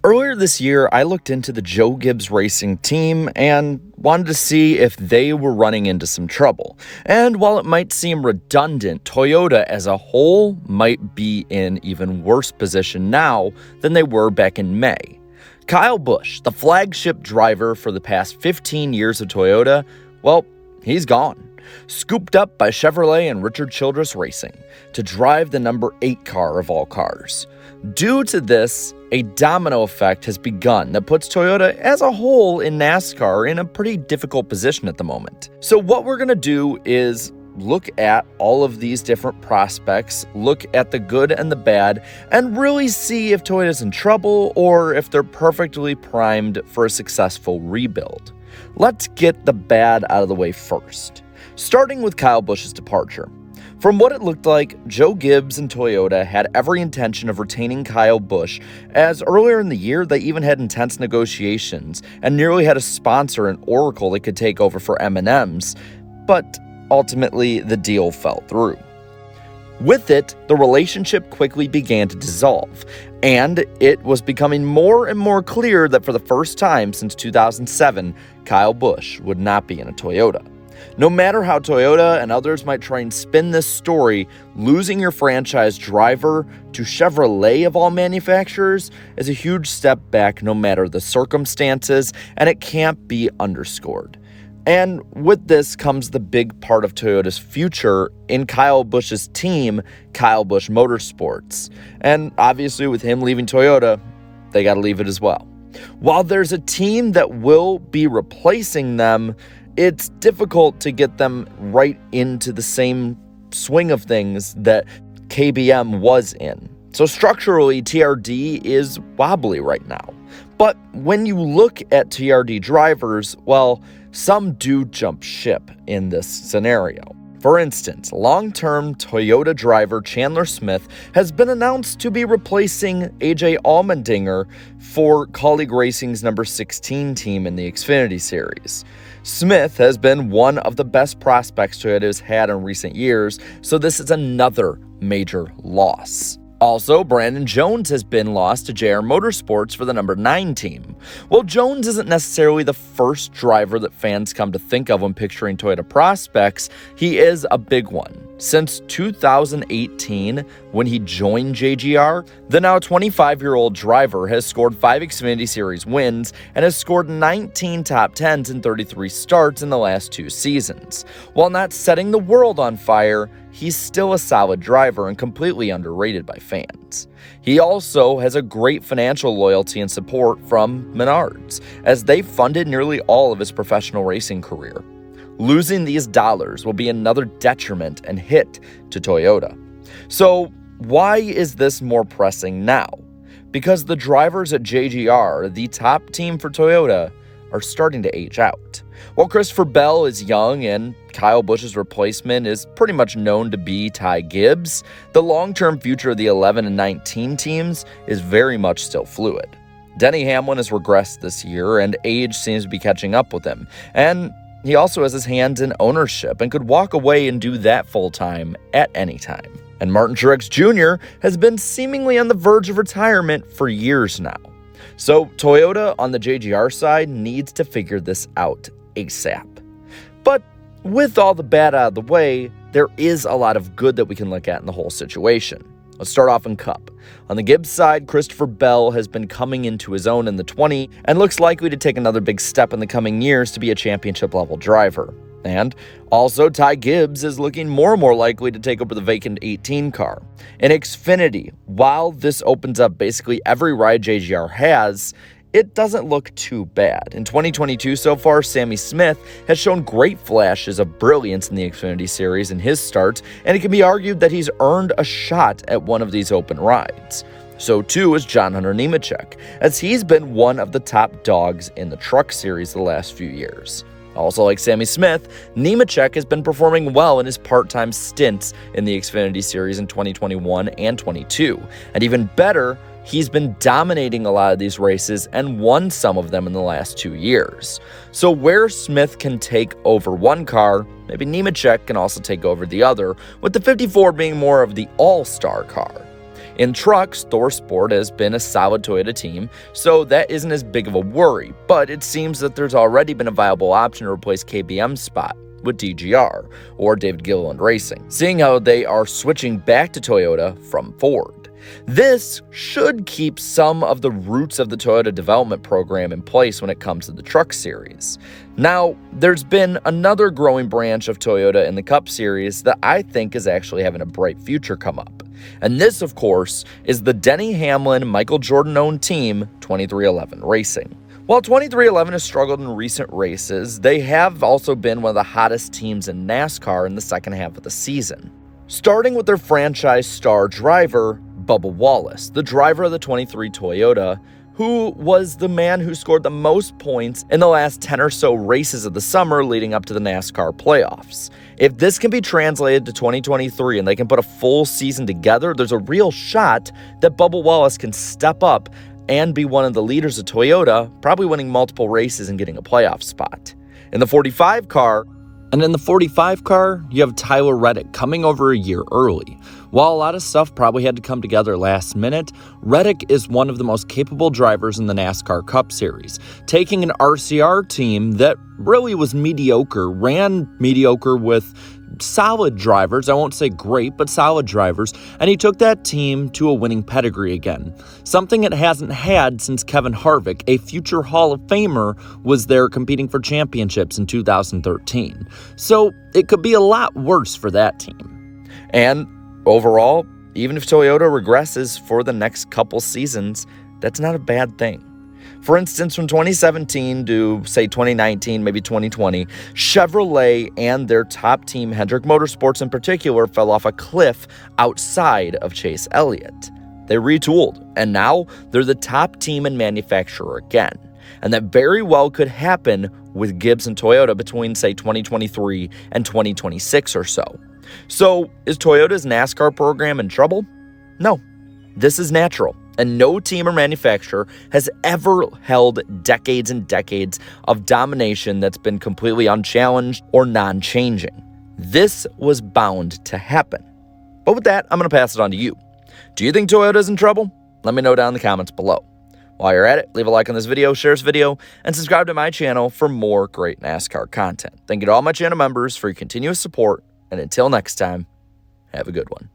Earlier this year, I looked into the Joe Gibbs Racing team and wanted to see if they were running into some trouble. And while it might seem redundant, Toyota as a whole might be in even worse position now than they were back in May. Kyle Busch, the flagship driver for the past 15 years of Toyota, well, he's gone. Scooped up by Chevrolet and Richard Childress Racing to drive the number 8 car of all cars. Due to this, a domino effect has begun that puts Toyota as a whole in NASCAR in a pretty difficult position at the moment. So what we're going to do is look at all of these different prospects, look at the good and the bad, and really see if Toyota's in trouble or if they're perfectly primed for a successful rebuild. Let's get the bad out of the way first. Starting with Kyle Busch's departure. From what it looked like, Joe Gibbs and Toyota had every intention of retaining Kyle Busch, as earlier in the year they even had intense negotiations and nearly had a sponsor in Oracle that could take over for M&M's, but ultimately the deal fell through. With it, the relationship quickly began to dissolve, and it was becoming more and more clear that for the first time since 2007, Kyle Busch would not be in a Toyota. No matter how Toyota and others might try and spin this story, losing your franchise driver to Chevrolet of all manufacturers is a huge step back no matter the circumstances, and it can't be underscored. And with this comes the big part of Toyota's future in Kyle Busch's team, Kyle Busch Motorsports. And obviously with him leaving Toyota, they got to leave it as well. While there's a team that will be replacing them, it's difficult to get them right into the same swing of things that KBM was in. So structurally, TRD is wobbly right now. But when you look at TRD drivers, well, some do jump ship in this scenario. For instance, long-term Toyota driver Chandler Smith has been announced to be replacing AJ Allmendinger for Kaulig Racing's number 16 team in the Xfinity Series. Smith has been one of the best prospects Toyota has had in recent years, so this is another major loss. Also, Brandon Jones has been lost to JR Motorsports for the number 9 team. While Jones isn't necessarily the first driver that fans come to think of when picturing Toyota prospects, he is a big one. Since 2018, when he joined JGR, the now 25-year-old driver has scored 5 Xfinity Series wins and has scored 19 top 10s and 33 starts in the last 2 seasons. While not setting the world on fire, he's still a solid driver and completely underrated by fans. He also has a great financial loyalty and support from Menards, as they funded nearly all of his professional racing career. Losing these dollars will be another detriment and hit to Toyota. So why is this more pressing now? Because the drivers at JGR, the top team for Toyota, are starting to age out. While Christopher Bell is young and Kyle Busch's replacement is pretty much known to be Ty Gibbs, the long-term future of the 11 and 19 teams is very much still fluid. Denny Hamlin has regressed this year and age seems to be catching up with him, and he also has his hands in ownership and could walk away and do that full-time at any time. And Martin Truex Jr. has been seemingly on the verge of retirement for years now. So Toyota on the JGR side needs to figure this out ASAP. But with all the bad out of the way, there is a lot of good that we can look at in the whole situation. Let's start off in Cup. On the Gibbs side, Christopher Bell has been coming into his own in the 20 and looks likely to take another big step in the coming years to be a championship-level driver. And also, Ty Gibbs is looking more and more likely to take over the vacant 18 car. In Xfinity, while this opens up basically every ride JGR has, it doesn't look too bad. In 2022 so far, Sammy Smith has shown great flashes of brilliance in the Xfinity Series in his starts, and it can be argued that he's earned a shot at one of these open rides. So too is John Hunter Nemechek, as he's been one of the top dogs in the Truck Series the last few years. Also like Sammy Smith, Nemechek has been performing well in his part-time stints in the Xfinity Series in 2021 and 22, and even better, he's been dominating a lot of these races and won some of them in the last 2 years. So where Smith can take over one car, maybe Nemechek can also take over the other, with the 54 being more of the all-star car. In trucks, ThorSport has been a solid Toyota team, so that isn't as big of a worry, but it seems that there's already been a viable option to replace KBM's spot with DGR, or David Gilliland Racing, seeing how they are switching back to Toyota from Ford. This should keep some of the roots of the Toyota development program in place when it comes to the Truck Series. Now, there's been another growing branch of Toyota in the Cup Series that I think is actually having a bright future come up. And this, of course, is the Denny Hamlin, Michael Jordan-owned team, 2311 Racing. While 2311 has struggled in recent races, they have also been one of the hottest teams in NASCAR in the second half of the season. Starting with their franchise star driver, Bubba Wallace, the driver of the 23 Toyota, who was the man who scored the most points in the last 10 or so races of the summer leading up to the NASCAR playoffs. If this can be translated to 2023 and they can put a full season together, there's a real shot that Bubba Wallace can step up and be one of the leaders of Toyota, probably winning multiple races and getting a playoff spot. In the 45 car, you have Tyler Reddick coming over a year early. While a lot of stuff probably had to come together last minute, Reddick is one of the most capable drivers in the NASCAR Cup Series, taking an RCR team that really was mediocre, ran mediocre with solid drivers, I won't say great, but solid drivers, and he took that team to a winning pedigree again. Something it hasn't had since Kevin Harvick, a future Hall of Famer, was there competing for championships in 2013. So it could be a lot worse for that team. And overall, even if Toyota regresses for the next couple seasons, that's not a bad thing. For instance, from 2017 to, say, 2019, maybe 2020, Chevrolet and their top team, Hendrick Motorsports in particular, fell off a cliff outside of Chase Elliott. They retooled, and now they're the top team and manufacturer again. And that very well could happen with Gibbs and Toyota between, say, 2023 and 2026 or so. So, is Toyota's NASCAR program in trouble? No. This is natural. And no team or manufacturer has ever held decades and decades of domination that's been completely unchallenged or non-changing. This was bound to happen. But with that, I'm going to pass it on to you. Do you think Toyota's in trouble? Let me know down in the comments below. While you're at it, leave a like on this video, share this video, and subscribe to my channel for more great NASCAR content. Thank you to all my channel members for your continuous support, and until next time, have a good one.